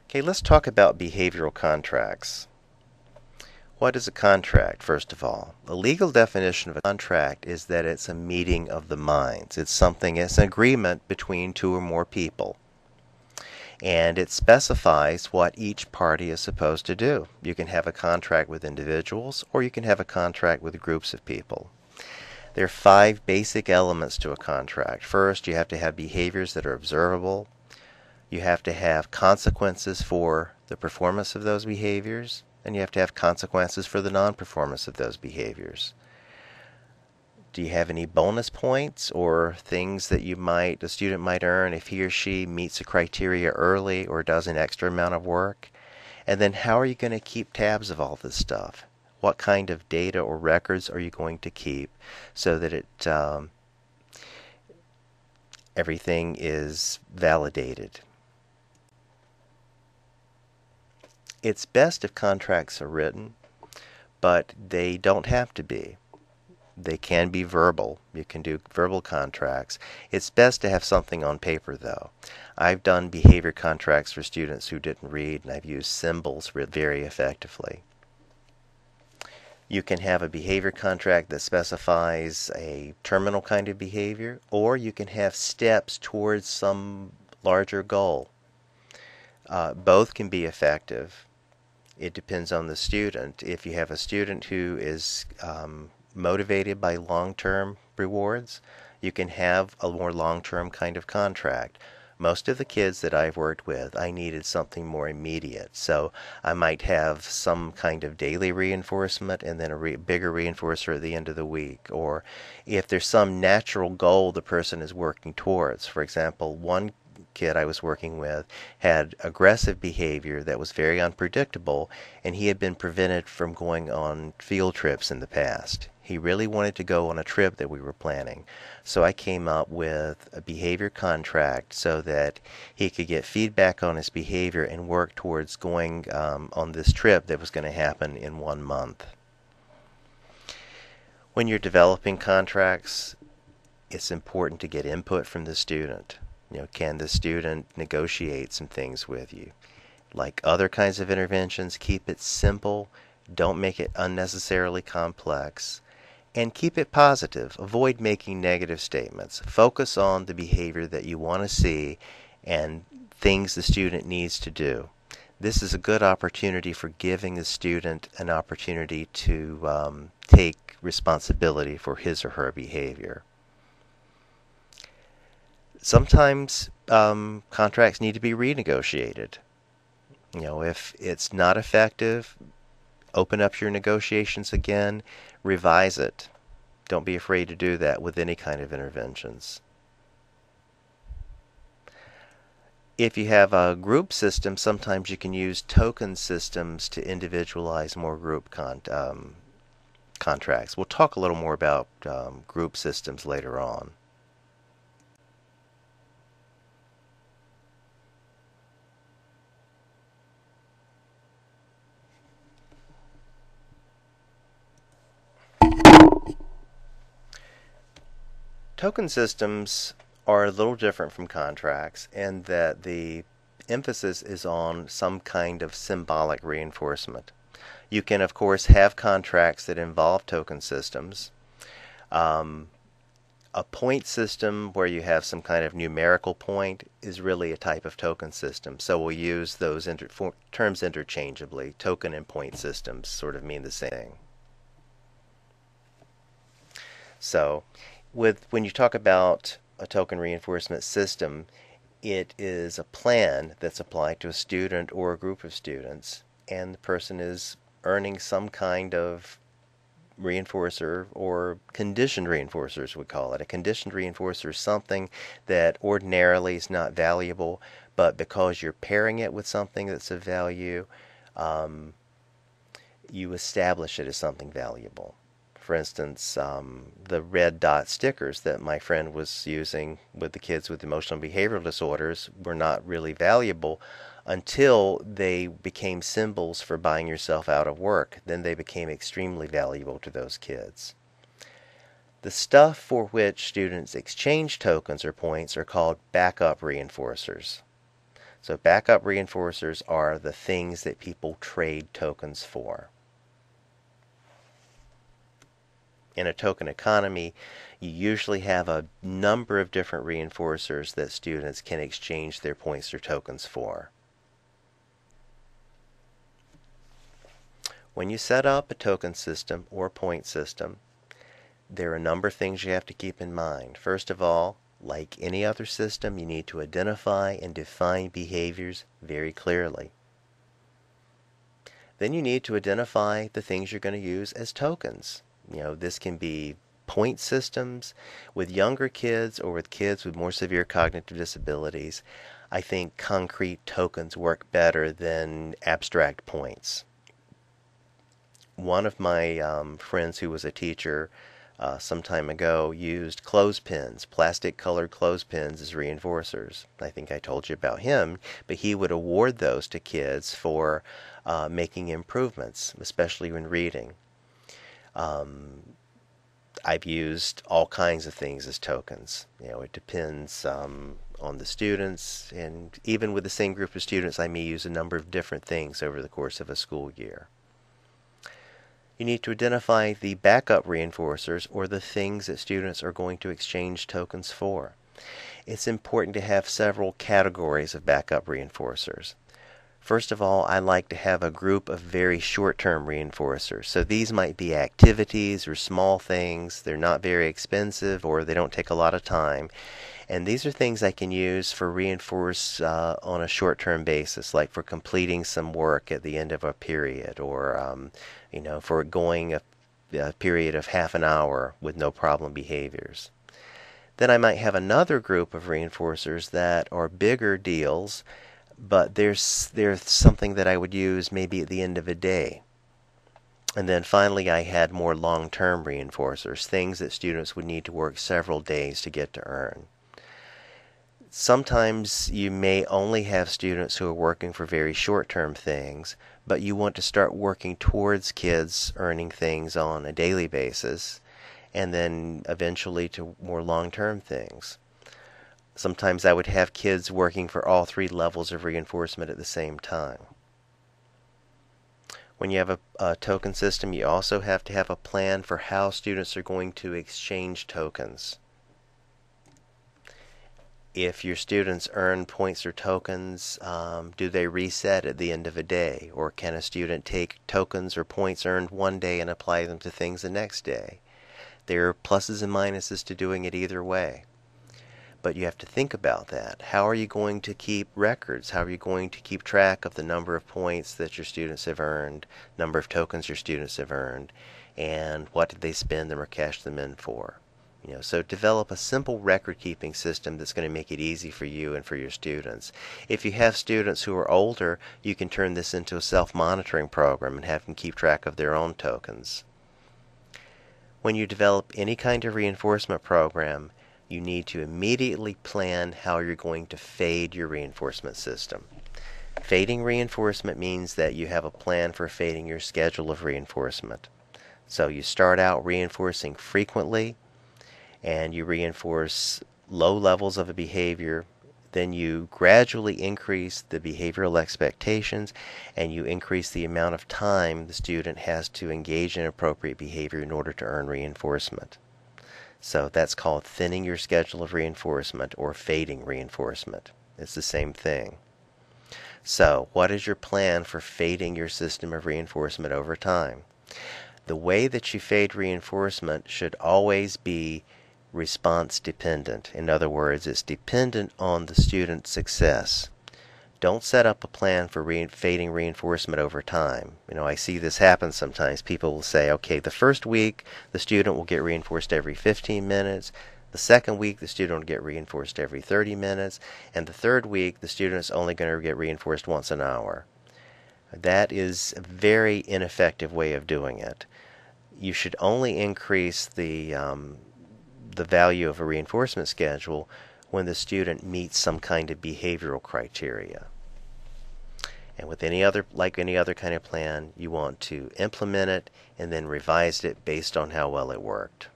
Okay, let's talk about behavioral contracts. What is a contract, first of all? A legal definition of a contract is that it's a meeting of the minds. It's an agreement between two or more people. And it specifies what each party is supposed to do. You can have a contract with individuals, or you can have a contract with groups of people. There are 5 basic elements to a contract. First, you have to have behaviors that are observable. You have to have consequences for the performance of those behaviors, and you have to have consequences for the non-performance of those behaviors. Do you have any bonus points or things that a student might earn if he or she meets the criteria early or does an extra amount of work? And then how are you going to keep tabs of all this stuff? What kind of data or records are you going to keep so that everything is validated? It's best if contracts are written, but they don't have to be. They can be verbal. You can do verbal contracts. It's best to have something on paper, though. I've done behavior contracts for students who didn't read, and I've used symbols very effectively. You can have a behavior contract that specifies a terminal kind of behavior, or you can have steps towards some larger goal. Both can be effective. It depends on the student. If you have a student who is motivated by long-term rewards, you can have a more long-term kind of contract. Most of the kids that I've worked with, I needed something more immediate. So I might have some kind of daily reinforcement and then a bigger reinforcer at the end of the week. Or if there's some natural goal the person is working towards. For example, one kid I was working with had aggressive behavior that was very unpredictable, and he had been prevented from going on field trips in the past. He really wanted to go on a trip that we were planning. So I came up with a behavior contract so that he could get feedback on his behavior and work towards going on this trip that was going to happen in 1 month. When you're developing contracts, it's important to get input from the student. Can the student negotiate some things with you? Like other kinds of interventions, keep it simple. Don't make it unnecessarily complex. And keep it positive. Avoid making negative statements. Focus on the behavior that you want to see and things the student needs to do. This is a good opportunity for giving the student an opportunity to take responsibility for his or her behavior. Sometimes contracts need to be renegotiated. If it's not effective, open up your negotiations again, revise it. Don't be afraid to do that with any kind of interventions. If you have a group system, sometimes you can use token systems to individualize more group contracts. We'll talk a little more about group systems later on. Token systems are a little different from contracts in that the emphasis is on some kind of symbolic reinforcement. You can, of course, have contracts that involve token systems. A point system where you have some kind of numerical point is really a type of token system. So we'll use those terms interchangeably. Token and point systems sort of mean the same thing. So when you talk about a token reinforcement system, it is a plan that's applied to a student or a group of students, and the person is earning some kind of reinforcer, or conditioned reinforcers we call it. A conditioned reinforcer is something that ordinarily is not valuable, but because you're pairing it with something that's of value, you establish it as something valuable. For instance, the red dot stickers that my friend was using with the kids with emotional and behavioral disorders were not really valuable until they became symbols for buying yourself out of work. Then they became extremely valuable to those kids. The stuff for which students exchange tokens or points are called backup reinforcers. So backup reinforcers are the things that people trade tokens for. In a token economy, you usually have a number of different reinforcers that students can exchange their points or tokens for. When you set up a token system or point system, there are a number of things you have to keep in mind. First of all, like any other system, you need to identify and define behaviors very clearly. Then you need to identify the things you're going to use as tokens. This can be point systems with younger kids or with kids with more severe cognitive disabilities. I think concrete tokens work better than abstract points. One of my friends who was a teacher some time ago used clothespins, plastic colored clothespins as reinforcers. I think I told you about him, but he would award those to kids for making improvements, especially when reading. I've used all kinds of things as tokens. It depends on the students, and even with the same group of students, I may use a number of different things over the course of a school year. You need to identify the backup reinforcers, or the things that students are going to exchange tokens for. It's important to have several categories of backup reinforcers. First of all, I like to have a group of very short-term reinforcers. So these might be activities or small things. They're not very expensive, or they don't take a lot of time. And these are things I can use for reinforce on a short-term basis, like for completing some work at the end of a period, or for going a period of half an hour with no problem behaviors. Then I might have another group of reinforcers that are bigger deals, but there's something that I would use maybe at the end of a day. And then finally I had more long-term reinforcers, things that students would need to work several days to get to earn. Sometimes you may only have students who are working for very short-term things, but you want to start working towards kids earning things on a daily basis, and then eventually to more long-term things. Sometimes I would have kids working for all three levels of reinforcement at the same time. When you have a token system, you also have to have a plan for how students are going to exchange tokens. If your students earn points or tokens, do they reset at the end of a day? Or can a student take tokens or points earned one day and apply them to things the next day? There are pluses and minuses to doing it either way. But you have to think about that. How are you going to keep records? How are you going to keep track of the number of points that your students have earned, number of tokens your students have earned, and what did they spend them or cash them in for? So develop a simple record-keeping system that's going to make it easy for you and for your students. If you have students who are older, you can turn this into a self-monitoring program and have them keep track of their own tokens. When you develop any kind of reinforcement program, you need to immediately plan how you're going to fade your reinforcement system. Fading reinforcement means that you have a plan for fading your schedule of reinforcement. So you start out reinforcing frequently, and you reinforce low levels of a behavior. Then you gradually increase the behavioral expectations, and you increase the amount of time the student has to engage in appropriate behavior in order to earn reinforcement. So that's called thinning your schedule of reinforcement, or fading reinforcement. It's the same thing. So what is your plan for fading your system of reinforcement over time? The way that you fade reinforcement should always be response dependent. In other words, it's dependent on the student's success. Don't set up a plan for fading reinforcement over time. I see this happen sometimes. People will say, okay, the first week the student will get reinforced every 15 minutes. The second week the student will get reinforced every 30 minutes. And the third week the student is only going to get reinforced once an hour. That is a very ineffective way of doing it. You should only increase the value of a reinforcement schedule when the student meets some kind of behavioral criteria. And with any other kind of plan, you want to implement it and then revise it based on how well it worked.